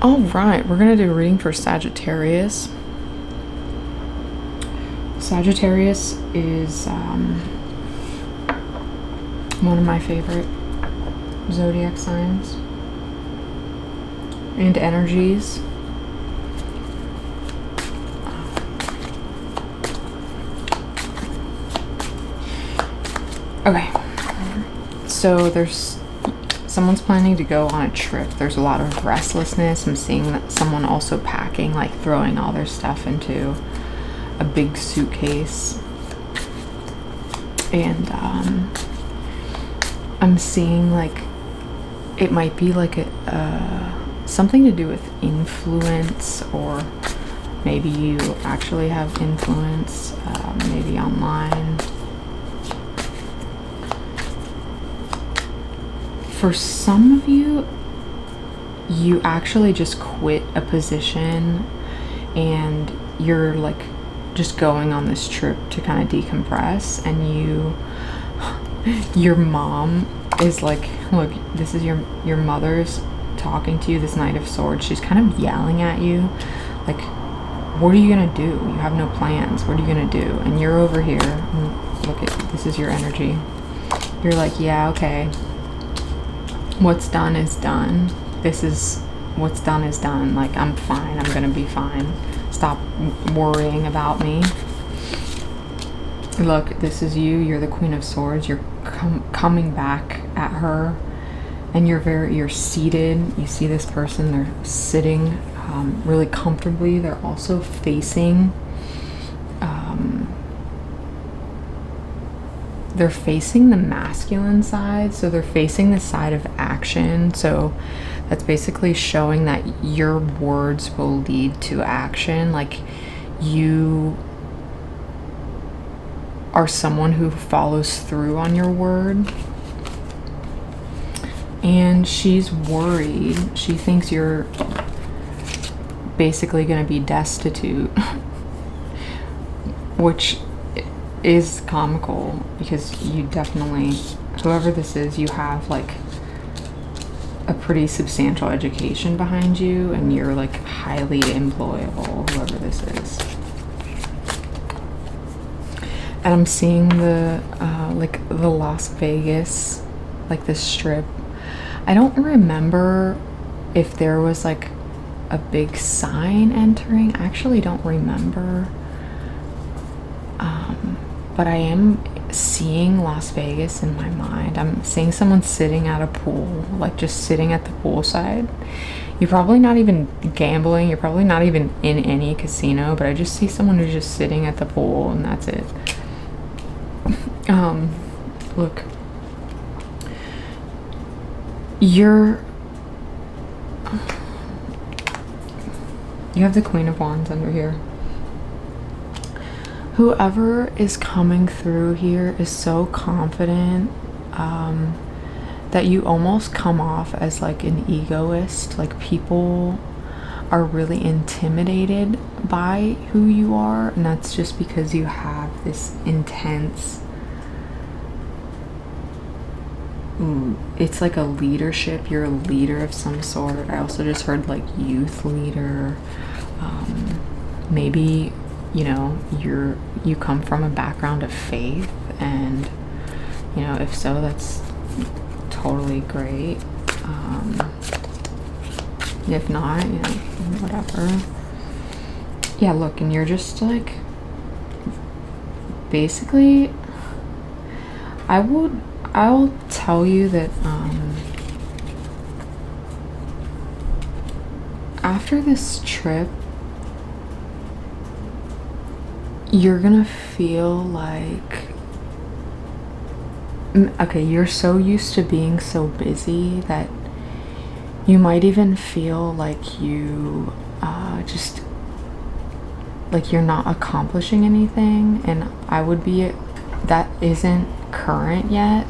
All right, we're gonna do a reading for Sagittarius. Sagittarius is one of my favorite zodiac signs and energies. Okay, so someone's planning to go on a trip. There's a lot of restlessness. I'm seeing that someone also packing, like throwing all their stuff into a big suitcase. And I'm seeing like it might be like something to do with influence, or maybe you actually have influence, maybe online. For some of you, you actually just quit a position and you're like just going on this trip to kind of decompress, and your mom is like, look, this is your mother's talking to you, this Knight of Swords. She's kind of yelling at you like, what are you gonna do? You have no plans. What are you gonna do? And you're over here, look at, this is your energy. You're like, yeah, okay, what's done is done. This is what's done is done. Like, I'm fine. I'm gonna be fine. Stop worrying about me. Look, this is you. You're the Queen of Swords. You're coming back at her, and you're seated. You see this person. They're sitting really comfortably. They're also facing. They're facing the masculine side, so they're facing the side of action. So that's basically showing that your words will lead to action. Like, you are someone who follows through on your word. And she's worried. She thinks you're basically going to be destitute, which is comical, because you definitely, whoever this is, you have like a pretty substantial education behind you, and you're like highly employable, whoever this is. And I'm seeing the like the Las Vegas, like the strip. I don't remember if there was like a big sign entering. I actually don't remember. But I am seeing Las Vegas in my mind. I'm seeing someone sitting at a pool, like just sitting at the poolside. You're probably not even gambling. You're probably not even in any casino, but I just see someone who's just sitting at the pool, and that's it. Look, you have the Queen of Wands under here. Whoever is coming through here is so confident that you almost come off as like an egoist. Like, people are really intimidated by who you are, and that's just because you have this intense, it's like a leadership. You're a leader of some sort. I also just heard like youth leader. Maybe, you know, you come from a background of faith, and you know, if so, that's totally great. If not, you know, whatever. Yeah, look, and you're just like, basically, I'll tell you that after this trip, you're gonna feel like, okay, you're so used to being so busy that you might even feel like you just like you're not accomplishing anything. And I would be, that isn't current yet,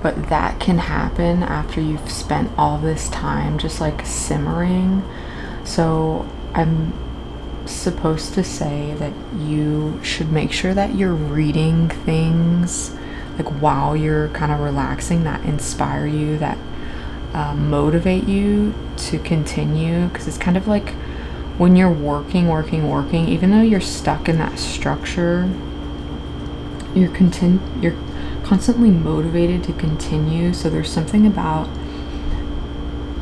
but that can happen after you've spent all this time just like simmering. So I'm supposed to say that you should make sure that you're reading things like while you're kind of relaxing, that inspire you, that motivate you to continue, because it's kind of like when you're working, even though you're stuck in that structure, you're constantly motivated to continue. So there's something about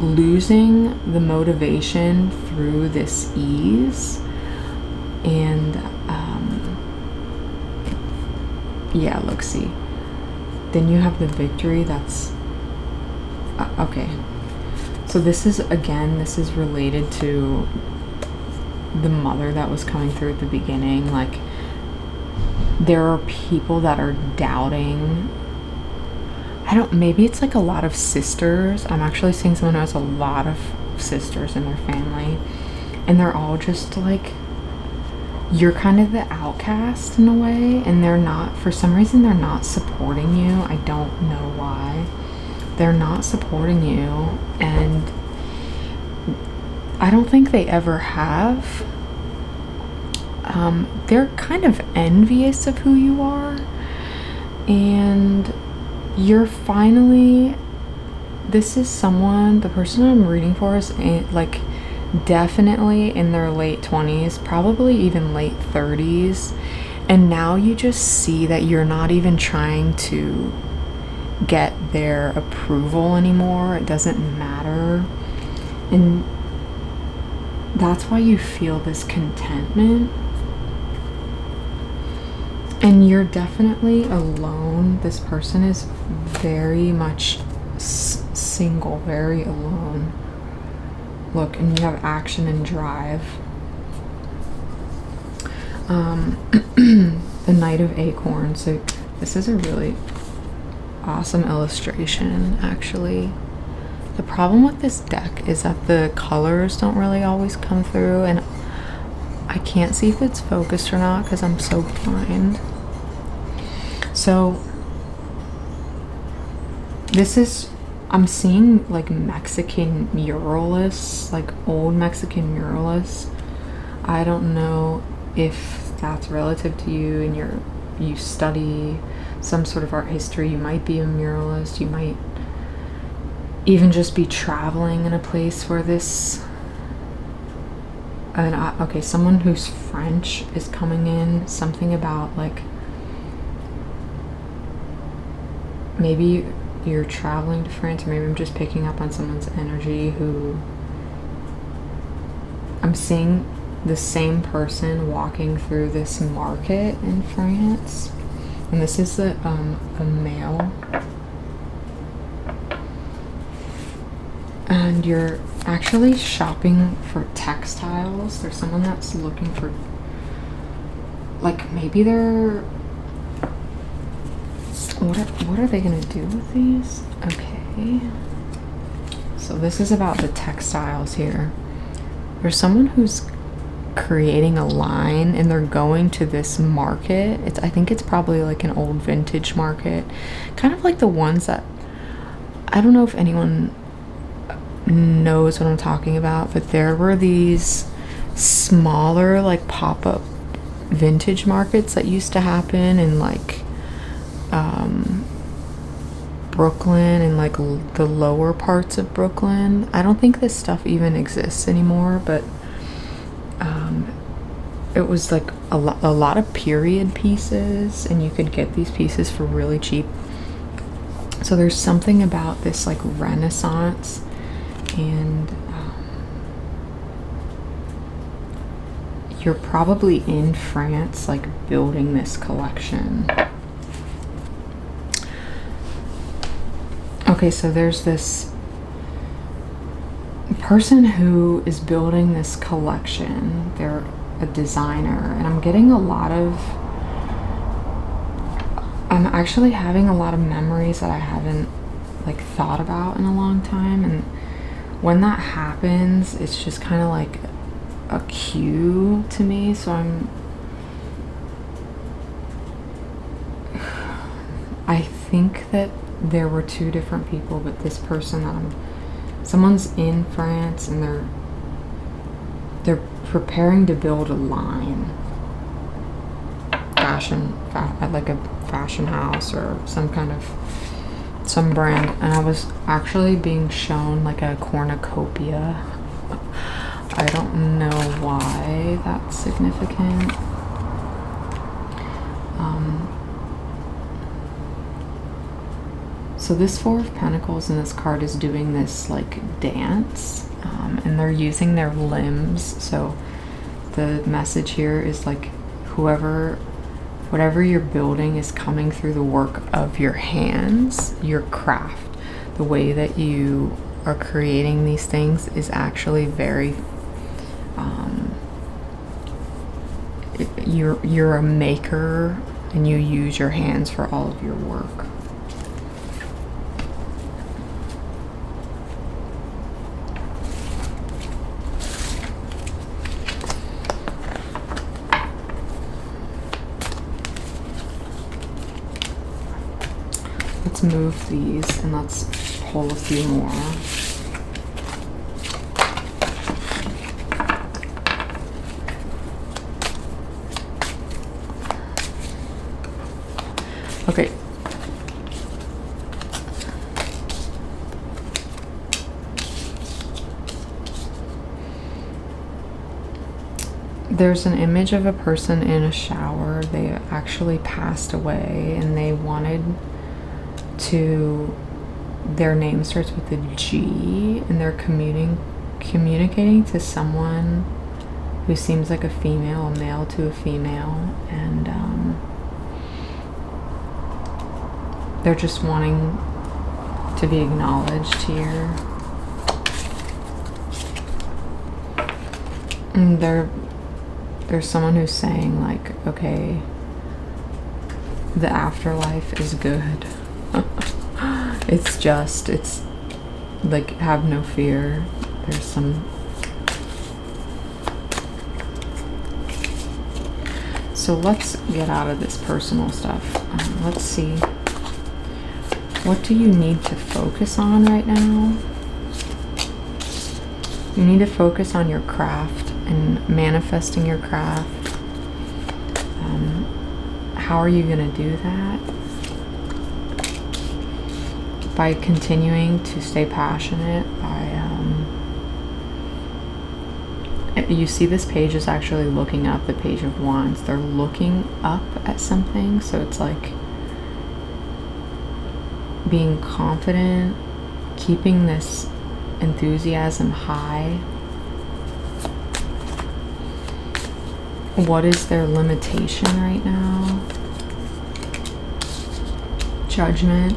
losing the motivation through this ease. And yeah, look, see, then you have the victory. That's okay. So this is related to the mother that was coming through at the beginning. Like, there are people that are doubting. Maybe it's like a lot of sisters. I'm actually seeing someone who has a lot of sisters in their family, and they're all just like, you're kind of the outcast in a way, and for some reason they're not supporting you. I don't know why. They're not supporting you, and I don't think they ever have. They're kind of envious of who you are, and you're finally, this is someone, the person I'm reading for is like definitely in their late 20s, probably even late 30s, and now you just see that you're not even trying to get their approval anymore. It doesn't matter, and that's why you feel this contentment. And you're definitely alone. This person is very much single, very alone. Look, and you have action and drive. The Knight of Acorns. So this is a really awesome illustration, actually. The problem with this deck is that the colors don't really always come through, and I can't see if it's focused or not because I'm so blind. So this is, I'm seeing like Mexican muralists, like old Mexican muralists. I don't know if that's relative to you and you study some sort of art history. You might be a muralist. You might even just be traveling in a place where this, and okay, someone who's French is coming in. Something about like, maybe you're traveling to France, or maybe I'm just picking up on someone's energy who, I'm seeing the same person walking through this market in France, and this is a male, and you're actually shopping for textiles. There's someone that's looking for, like, maybe they're, what are they gonna do with these? Okay, so this is about the textiles here. There's someone who's creating a line, and they're going to this market. I think it's probably like an old vintage market, kind of like the ones that, I don't know if anyone knows what I'm talking about, but there were these smaller like pop-up vintage markets that used to happen in like Brooklyn and like the lower parts of Brooklyn. I don't think this stuff even exists anymore, but it was like a lot of period pieces, and you could get these pieces for really cheap. So there's something about this like Renaissance, and you're probably in France like building this collection. Okay, so there's this person who is building this collection. They're a designer, and I'm getting I'm actually having a lot of memories that I haven't like thought about in a long time, and when that happens, it's just kind of like a cue to me. So I think that there were two different people, but this person that someone's in France, and they're preparing to build a line, like a fashion house or some kind of some brand, and I was actually being shown like a cornucopia. I don't know why that's significant. So this Four of Pentacles in this card is doing this like dance, and they're using their limbs. So the message here is like whatever you're building is coming through the work of your hands, your craft. The way that you are creating these things is actually very you're a maker, and you use your hands for all of your work. Let's move these and let's pull a few more. Okay. There's an image of a person in a shower. They actually passed away, and they wanted to, their name starts with a G, and they're communicating to someone who seems like a female, a male to a female, and they're just wanting to be acknowledged here. And there's someone who's saying like, okay, the afterlife is good. It's like, have no fear. There's some. So let's get out of this personal stuff. Let's see. What do you need to focus on right now? You need to focus on your craft and manifesting your craft. How are you going to do that? By continuing to stay passionate, you see this page is actually looking up, the Page of Wands. They're looking up at something, so it's like being confident, keeping this enthusiasm high. What is their limitation right now? Judgment,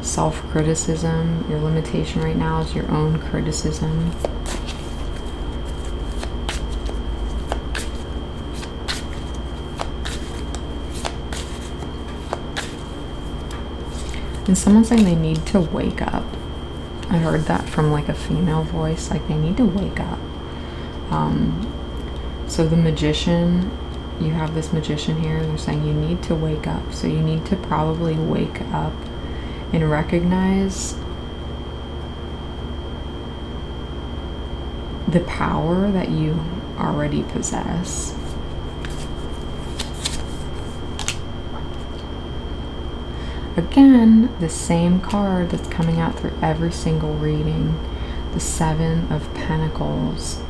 self-criticism. Your limitation right now is your own criticism. And someone's saying they need to wake up. I heard that from like a female voice, like they need to wake up. So the Magician, you have this Magician here, they're saying you need to wake up. So you need to probably wake up and recognize the power that you already possess. Again, the same card that's coming out through every single reading, the Seven of Pentacles.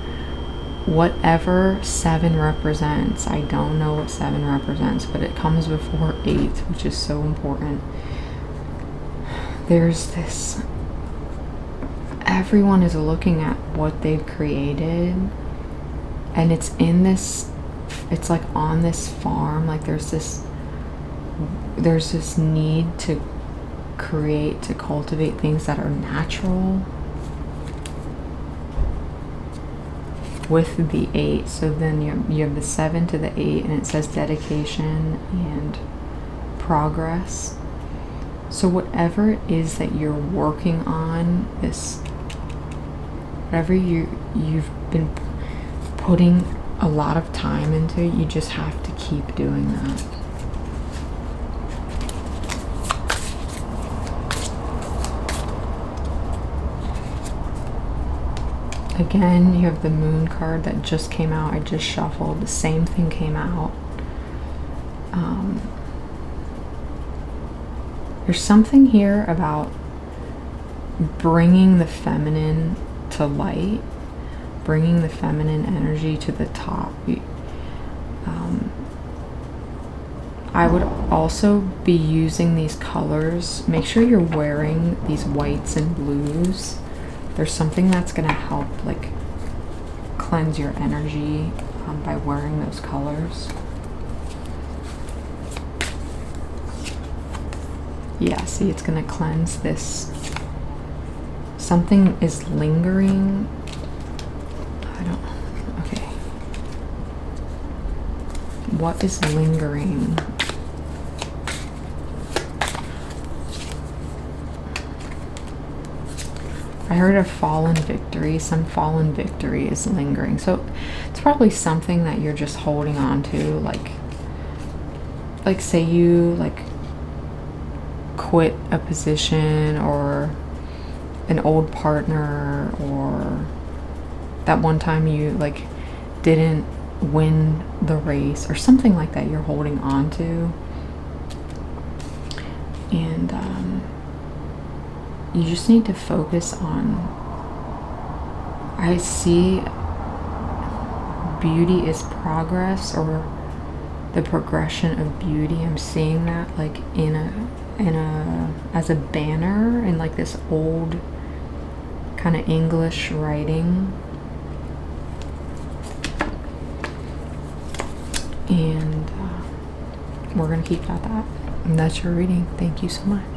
Whatever 7 represents, I don't know what 7 represents, but it comes before 8, which is so important. There's this, everyone is looking at what they've created, and it's in this, it's like on this farm, like there's this need to create, to cultivate things that are natural with the 8. So then you have the 7 to the 8, and it says dedication and progress. So whatever it is that you're working on, this, whatever you've been putting a lot of time into, you just have to keep doing that. Again, you have the Moon card that just came out. I just shuffled. The same thing came out. There's something here about bringing the feminine to light, bringing the feminine energy to the top. I would also be using these colors. Make sure you're wearing these whites and blues. There's something that's going to help like cleanse your energy by wearing those colors. Yeah, see, it's going to cleanse this. Something is lingering. I don't know. Okay. What is lingering? I heard a fallen victory. Some fallen victory is lingering. So it's probably something that you're just holding on to. Like say you like quit a position or an old partner, or that one time you like didn't win the race or something like that you're holding on to. And you just need to focus on, I see beauty is progress, or the progression of beauty. I'm seeing that like in a as a banner in like this old kind of English writing. And we're gonna keep it at that. And that's your reading. Thank you so much.